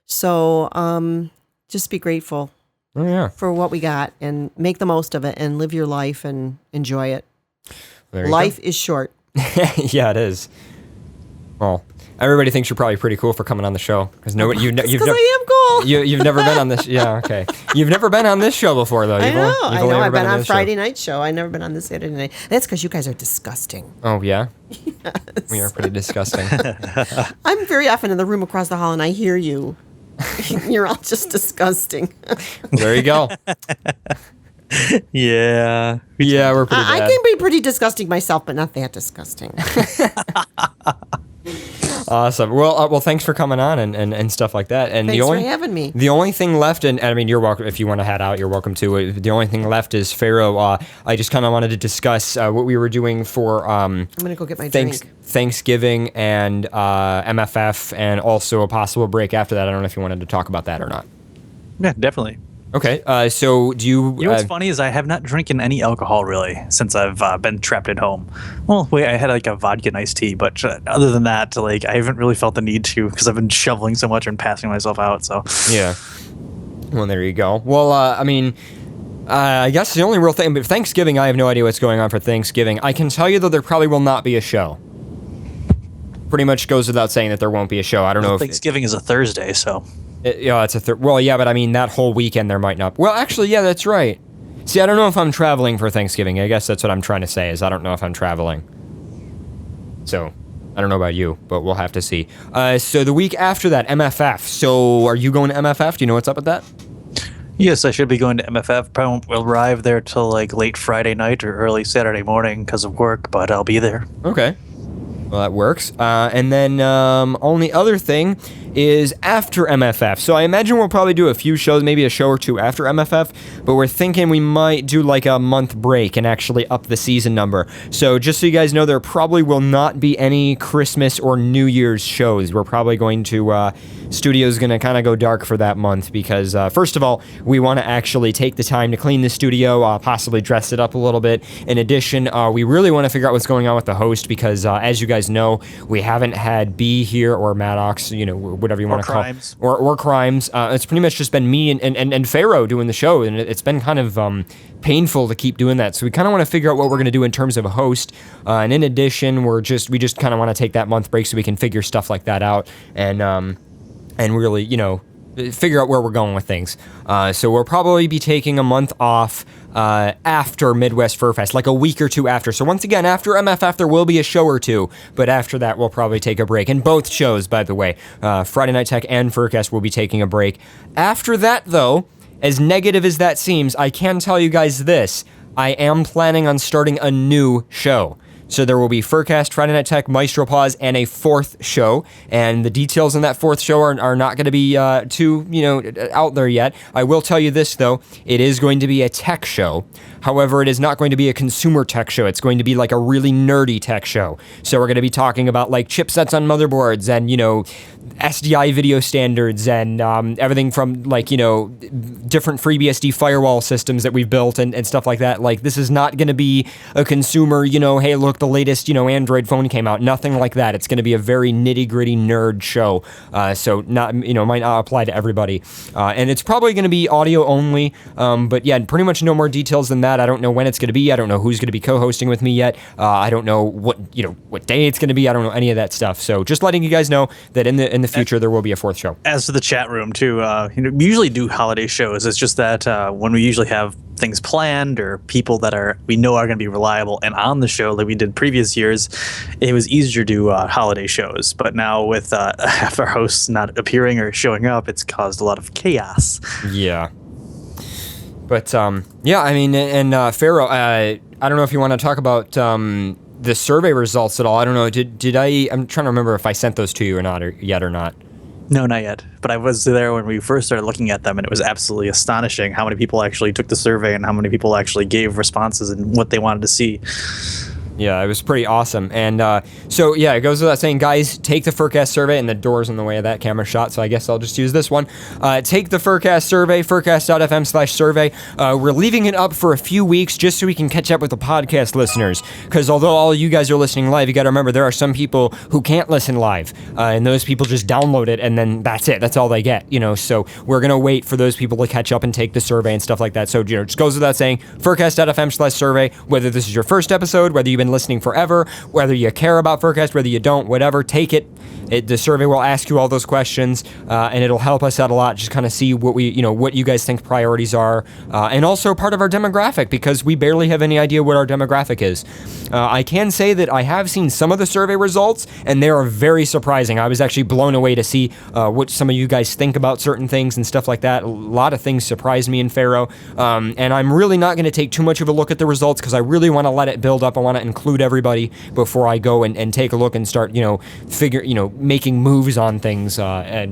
So just be grateful Oh, yeah. for what we got and make the most of it and live your life and enjoy it. There you Life is short. go. Yeah, it is. Well, everybody thinks you're probably pretty cool for coming on the show because you've Because I am cool. you've never been on this. Yeah, okay. You've never been on this show before, though. I know. You've only ever I've been on this show. Friday night show. I've never been on this Saturday night. That's because you guys are disgusting. Oh yeah. We are pretty disgusting. I'm very often in the room across the hall and I hear you. You're all just disgusting. There you go. Yeah. Yeah, we're pretty I bad. can be pretty disgusting myself, but not that disgusting. Awesome. Well, thanks for coming on and stuff like that. And Thanks for having me. The only thing left, and I mean, you're welcome if you want to head out. You're welcome to. The only thing left is Pharaoh. I just kind of wanted to discuss what we were doing for I'm going to go get my drink. Thanksgiving and MFF, and also a possible break after that. I don't know if you wanted to talk about that or not. Yeah, definitely. Okay. So do you? You know what's funny is I have not drinking any alcohol really since I've been trapped at home. Well, wait, I had like a vodka and iced tea, but other than that, like I haven't really felt the need to because I've been shoveling so much and passing myself out. So Yeah. Well, there you go. Well, I mean, I guess the only real thing, but Thanksgiving, I have no idea what's going on for Thanksgiving. I can tell you, though, there probably will not be a show. Pretty much goes without saying that there won't be a show. I don't know if Thanksgiving is a Thursday, so it's a well, yeah, but I mean that whole weekend there might not. Well, actually, yeah, that's right. See, I don't know if I'm traveling for Thanksgiving. I guess that's what I'm trying to say is I don't know if I'm traveling. So, I don't know about you, but we'll have to see. So the week after that, MFF. So are you going to MFF? Do you know what's up with that? yes, I should be going to MFF. Probably won't arrive there till like late Friday night or early Saturday morning because of work, but I'll be there. Okay. Well, that works. And then only other thing is after MFF. So I imagine we'll probably do a few shows, maybe a show or two after MFF, but we're thinking we might do like a month break and actually up the season number. So just so you guys know, there probably will not be any Christmas or New Year's shows. We're probably going to, studio's going to kind of go dark for that month because, first of all, we want to actually take the time to clean the studio, possibly dress it up a little bit. In addition, we really want to figure out what's going on with the host because, as you guys know, we haven't had B here or Maddox, you know, whatever you want to call it. Or Crimes. It's pretty much just been me and Pharaoh doing the show, and it's been kind of painful to keep doing that. So we kind of want to figure out what we're going to do in terms of a host. And in addition, we just kind of want to take that month break so we can figure stuff like that out. And and really, figure out where we're going with things. So we'll probably be taking a month off after Midwest FurFest, like a week or two after. So once again, after MFF, there will be a show or two, but after that, we'll probably take a break. And both shows, by the way, Friday Night Tech and FurCast will be taking a break. After that, though, as negative as that seems, I can tell you guys this. I am planning on starting a new show. So there will be FurCast, Friday Night Tech, Maestro Pause, and a fourth show. And the details in that fourth show are not going to be too, out there yet. I will tell you this, though. It is going to be a tech show. However, it is not going to be a consumer tech show. It's going to be like a really nerdy tech show. So we're going to be talking about like chipsets on motherboards and, SDI video standards and everything from like, different FreeBSD firewall systems that we've built and stuff like that. Like, this is not going to be a consumer, hey, look, the latest, Android phone came out. Nothing like that. It's going to be a very nitty-gritty nerd show. So not, might not apply to everybody. And it's probably going to be audio only. But yeah, pretty much no more details than that. I don't know when it's going to be. I don't know who's going to be co-hosting with me yet. I don't know what day it's going to be. I don't know any of that stuff. So just letting you guys know that in the future there will be a fourth show. As for the chat room too, we usually do holiday shows. It's just that when we usually have things planned or people that we know are going to be reliable and on the show like we did previous years, it was easier to do holiday shows. But now with half our hosts not appearing or showing up, it's caused a lot of chaos. Yeah. But yeah, I mean, and Pharaoh, I don't know if you want to talk about the survey results at all. I don't know. Did I? I'm trying to remember if I sent those to you or not, or not. No, not yet. But I was there when we first started looking at them, and it was absolutely astonishing how many people actually took the survey and how many people actually gave responses and what they wanted to see. Yeah, it was pretty awesome. And so, yeah, it goes without saying, guys, take the FurCast survey, and the door's in the way of that camera shot, so I guess I'll just use this one. Take the FurCast survey, furcast.fm/survey. We're leaving it up for a few weeks just so we can catch up with the podcast listeners, because although all you guys are listening live, you got to remember there are some people who can't listen live, and those people just download it, and then that's it. That's all they get, so we're going to wait for those people to catch up and take the survey and stuff like that. So, just goes without saying, furcast.fm/survey, whether this is your first episode, whether you've been listening forever, whether you care about FurCast, whether you don't, whatever, take it. The survey will ask you all those questions, and it'll help us out a lot. Just kind of see what what you guys think priorities are, and also part of our demographic, because we barely have any idea what our demographic is. I can say that I have seen some of the survey results, and they are very surprising. I was actually blown away to see what some of you guys think about certain things and stuff like that. A lot of things surprised me in Pharaoh, and I'm really not going to take too much of a look at the results because I really want to let it build up. I want to include everybody before I go and take a look and start, making moves on things, but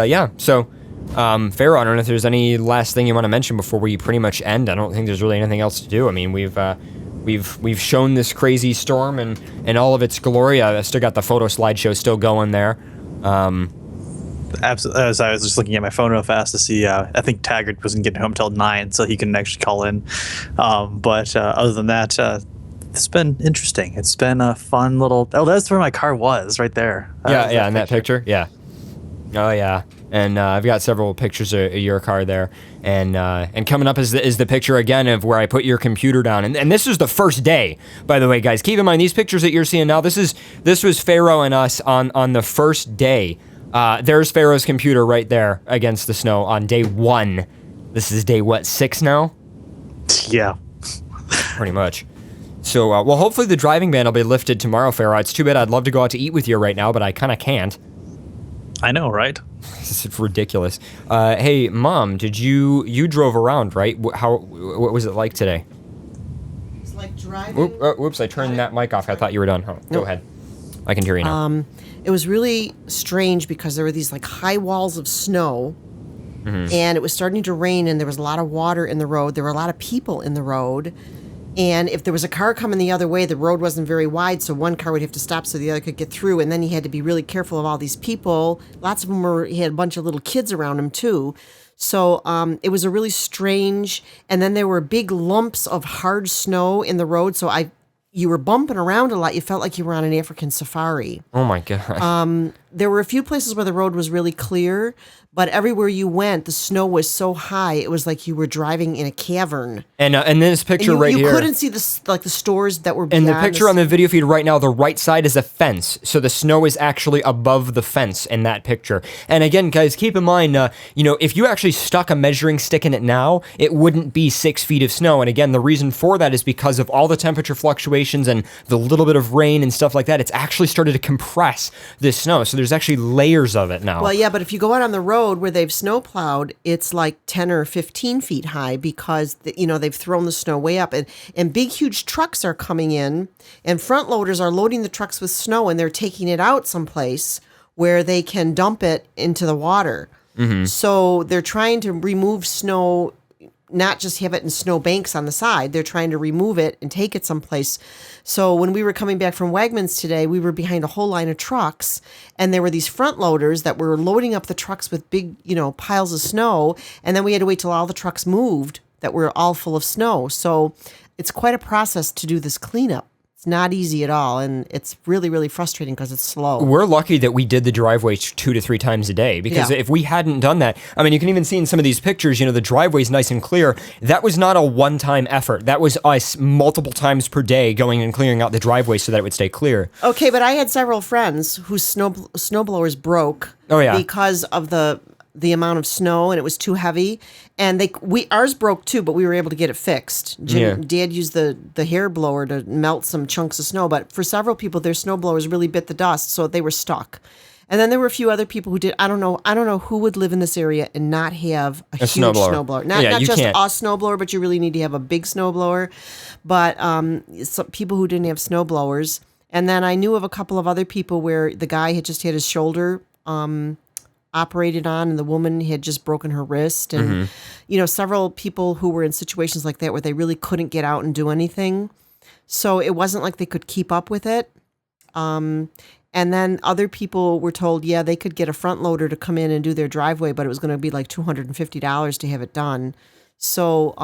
yeah, so Pharaoh, I don't know if there's any last thing you want to mention before we pretty much end. I don't think there's really anything else to do. I mean, we've shown this crazy storm and all of its glory. I still got the photo slideshow still going there. Absolutely. As I was just looking at my phone real fast to see, I think Taggart wasn't getting home till 9, so he couldn't actually call in. But other than that, it's been interesting. It's been a fun little. Oh, that's where my car was, right there. Yeah, in that picture. Yeah. Oh yeah, and I've got several pictures of your car there, and coming up is the picture again of where I put your computer down, and this is the first day, by the way, guys. Keep in mind these pictures that you're seeing now. This was Pharaoh and us on the first day. There's Pharaoh's computer right there against the snow on day 1. This is day 6 now? Yeah, pretty much. So, well, hopefully the driving ban will be lifted tomorrow, Pharaoh. It's too bad. I'd love to go out to eat with you right now, but I kind of can't. I know, right? This is ridiculous. Hey, Mom, you drove around, right? What was it like today? It's like driving. Whoops, I turned that mic off. I thought you were done. Oh, go ahead. I can hear you now. It was really strange because there were these like high walls of snow, and it was starting to rain, and there was a lot of water in the road. There were a lot of people in the road. And if there was a car coming the other way, the road wasn't very wide, so one car would have to stop so the other could get through. And then he had to be really careful of all these people. Lots of them he had a bunch of little kids around him, too. So it was a really strange, and then there were big lumps of hard snow in the road. So you were bumping around a lot. You felt like you were on an African safari. Oh, my God. There were a few places where the road was really clear, But everywhere you went, the snow was so high, it was like you were driving in a cavern. And this picture And right you here. couldn't see the stores that were And beyond the picture on the video feed right now, the right side is a fence. So the snow is actually above the fence in that picture. And again, guys, keep in mind, if you actually stuck a measuring stick in it now, it wouldn't be 6 feet of snow. And again, the reason for that is because of all the temperature fluctuations and the little bit of rain and stuff like that. It's actually started to compress this snow. So there's actually layers of it now. Well, yeah, but if you go out on the road where they've snow plowed, it's like 10 or 15 feet high because, they've thrown the snow way up. And big, huge trucks are coming in, and front loaders are loading the trucks with snow, and they're taking it out someplace where they can dump it into the water. So they're trying to remove snow, not just have it in snow banks on the side. They're trying to remove it and take it someplace. So when we were coming back from Wegmans today, we were behind a whole line of trucks, and there were these front loaders that were loading up the trucks with big, piles of snow. And then we had to wait till all the trucks moved that were all full of snow. So it's quite a process to do this cleanup. It's not easy at all, and it's really, really frustrating because it's slow. We're lucky that we did the driveway 2 to 3 times a day, because if we hadn't done that, I mean, you can even see in some of these pictures, the driveway's nice and clear. That was not a one-time effort. That was us multiple times per day going and clearing out the driveway so that it would stay clear. Okay, but I had several friends whose snowblowers broke because of the amount of snow, and it was too heavy. And ours broke too, but we were able to get it fixed. Dad used the hair blower to melt some chunks of snow, but for several people, their snow blowers really bit the dust, so they were stuck. And then there were a few other people who did. I don't know who would live in this area and not have a huge snowblower. Not just a snowblower, but you really need to have a big snowblower. But some people who didn't have snowblowers. And then I knew of a couple of other people where the guy had just had his shoulder operated on, and the woman had just broken her wrist, and several people who were in situations like that where they really couldn't get out and do anything, so it wasn't like they could keep up with it. And then other people were told they could get a front loader to come in and do their driveway, but it was going to be like $250 to have it done. So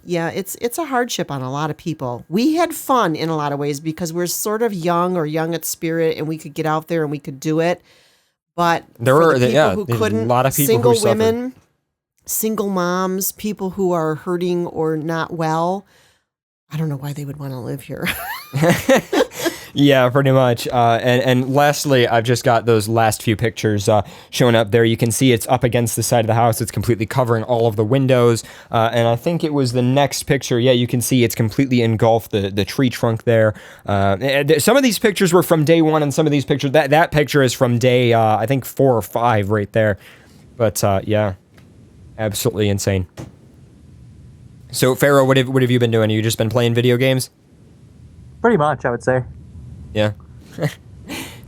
it's a hardship on a lot of people. We had fun in a lot of ways because we're sort of young at spirit, and we could get out there and we could do it. But there for were the people who couldn't, a lot of people single who women, single moms, people who are hurting or not well, I don't know why they would want to live here. Yeah, pretty much. And lastly, I've just got those last few pictures showing up there. You can see it's up against the side of the house. It's completely covering all of the windows. And I think it was the next picture. Yeah, you can see it's completely engulfed the tree trunk there. Some of these pictures were from day 1, and some of these pictures, that picture is from day, I think, 4 or 5 right there. But yeah, absolutely insane. So, Pharaoh, what have you been doing? You just been playing video games? Pretty much, I would say. Yeah.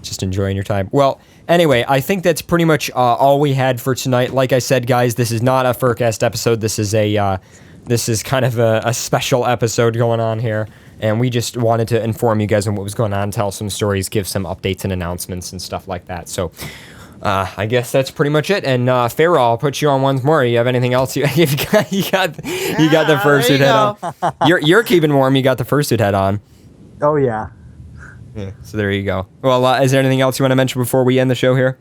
Just enjoying your time. Well, anyway, I think that's pretty much all we had for tonight. Like I said, guys, this is not a FurCast episode. This is kind of a special episode going on here. And we just wanted to inform you guys on what was going on, tell some stories, give some updates and announcements and stuff like that. So I guess that's pretty much it. And Pharaoh, I'll put you on once more. You have anything else? You got the fursuit head on. You're keeping warm. You got the fursuit head on. Oh yeah. Yeah. So there you go. Well, is there anything else you want to mention before we end the show here?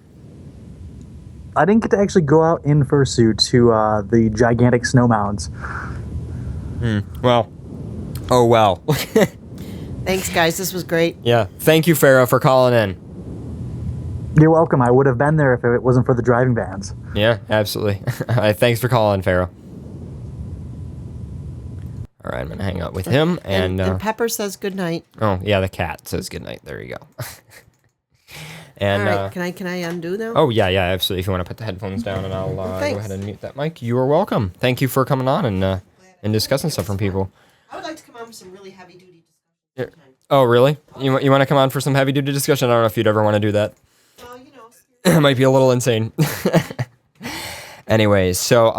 I didn't get to actually go out in fursuit to the gigantic snow mounds. Well. Oh well. Thanks, guys. This was great. Yeah. Thank you, Pharaoh, for calling in. You're welcome. I would have been there if it wasn't for the driving bans. Yeah, absolutely. Thanks for calling, Pharaoh. All right, I'm gonna hang out with him, and Pepper says good night. Oh yeah, the cat says good night. There you go. And all right, can I undo now? Oh yeah, absolutely. If you want to put the headphones down, and I'll go ahead and mute that mic. You are welcome. Thank you for coming on and discussing stuff from people. I would like to come on with some really heavy duty discussion. Oh really? You want to come on for some heavy duty discussion? I don't know if you'd ever want to do that. Well, you know, It might be a little insane. Anyways, so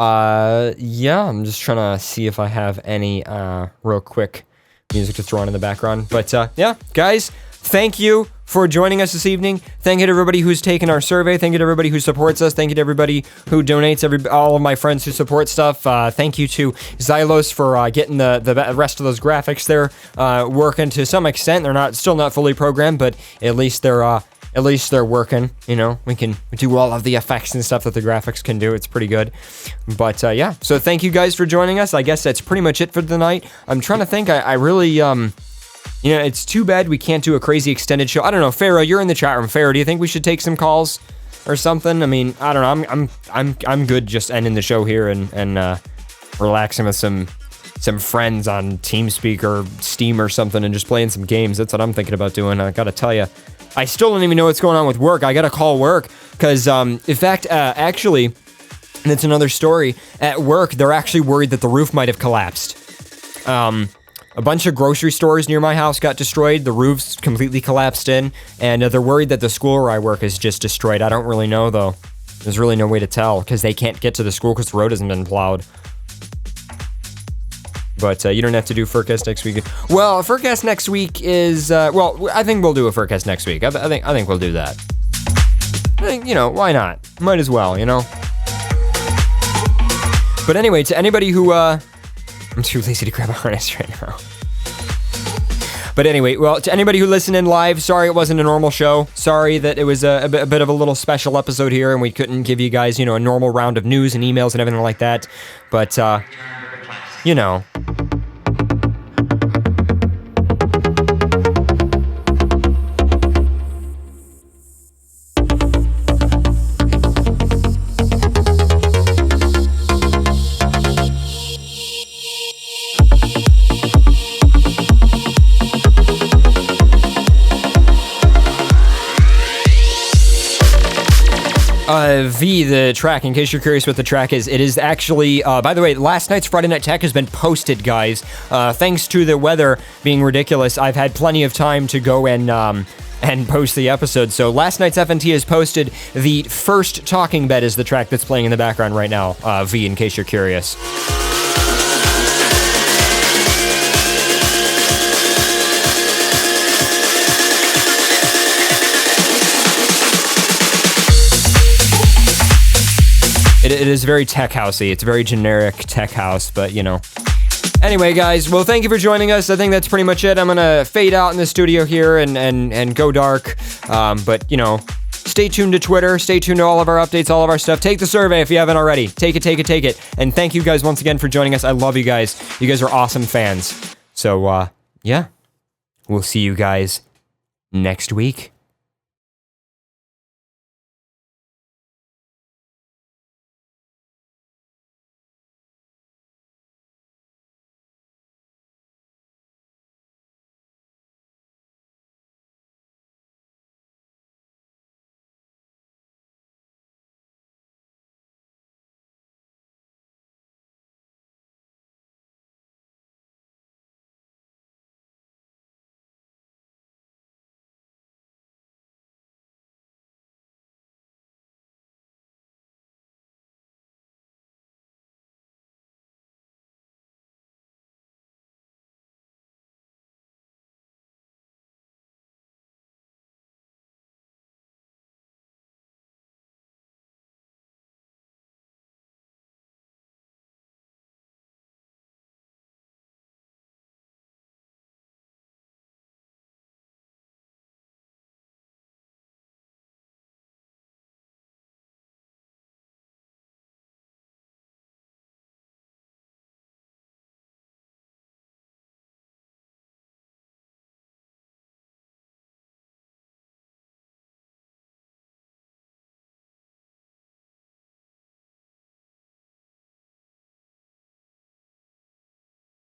yeah, I'm just trying to see if I have any real quick music to throw on in the background. But yeah, guys, thank you for joining us this evening. Thank you to everybody who's taken our survey. Thank you to everybody who supports us. Thank you to everybody who donates, all of my friends who support stuff. Thank you to Xylos for getting the rest of those graphics there working to some extent. They're still not fully programmed, but at least they're at least they're working, you know. We can do all of the effects and stuff that the graphics can do. It's pretty good. But yeah, so thank you guys for joining us. I guess that's pretty much it for tonight. I'm trying to think. I really, you know, it's too bad we can't do a crazy extended show. I don't know, Pharaoh, you're in the chat room. Pharaoh, do you think we should take some calls or something? I mean, I don't know. I'm good just ending the show here and relaxing with some friends on TeamSpeak or Steam or something and just playing some games. That's what I'm thinking about doing. I gotta tell you, I still don't even know what's going on with work. I gotta call work because, in fact, actually, and it's another story. At work, they're actually worried that the roof might have collapsed. A bunch of grocery stores near my house got destroyed. The roofs completely collapsed in, and they're worried that the school where I work is just destroyed. I don't really know, though. There's really no way to tell because they can't get to the school because the road hasn't been plowed. But you don't have to do FurCast next week. Well, FurCast next week is, well, I think we'll do a FurCast next week. I think we'll do that. I think, you know, why not? Might as well, you know? But anyway, to anybody who, I'm too lazy to grab a harness right now. But anyway, well, to anybody who listened in live, sorry it wasn't a normal show. Sorry that it was a bit of a little special episode here and we couldn't give you guys, you know, a normal round of news and emails and everything like that. But, you know. V, the track, in case you're curious what the track is, it is actually, by the way, last night's Friday Night Tech has been posted, guys. Thanks to the weather being ridiculous, I've had plenty of time to go and post the episode. So last night's FNT is posted. The first Talking Bed is the track that's playing in the background right now, V, in case you're curious. It is very tech housey. It's very generic tech house, but you know. Anyway, guys, well, thank you for joining us. I think that's pretty much it. I'm gonna fade out in the studio here and go dark. But you know, stay tuned to Twitter. Stay tuned to all of our updates, all of our stuff. Take the survey if you haven't already. Take it. And thank you guys once again for joining us. I love you guys. You guys are awesome fans. So yeah, we'll see you guys next week.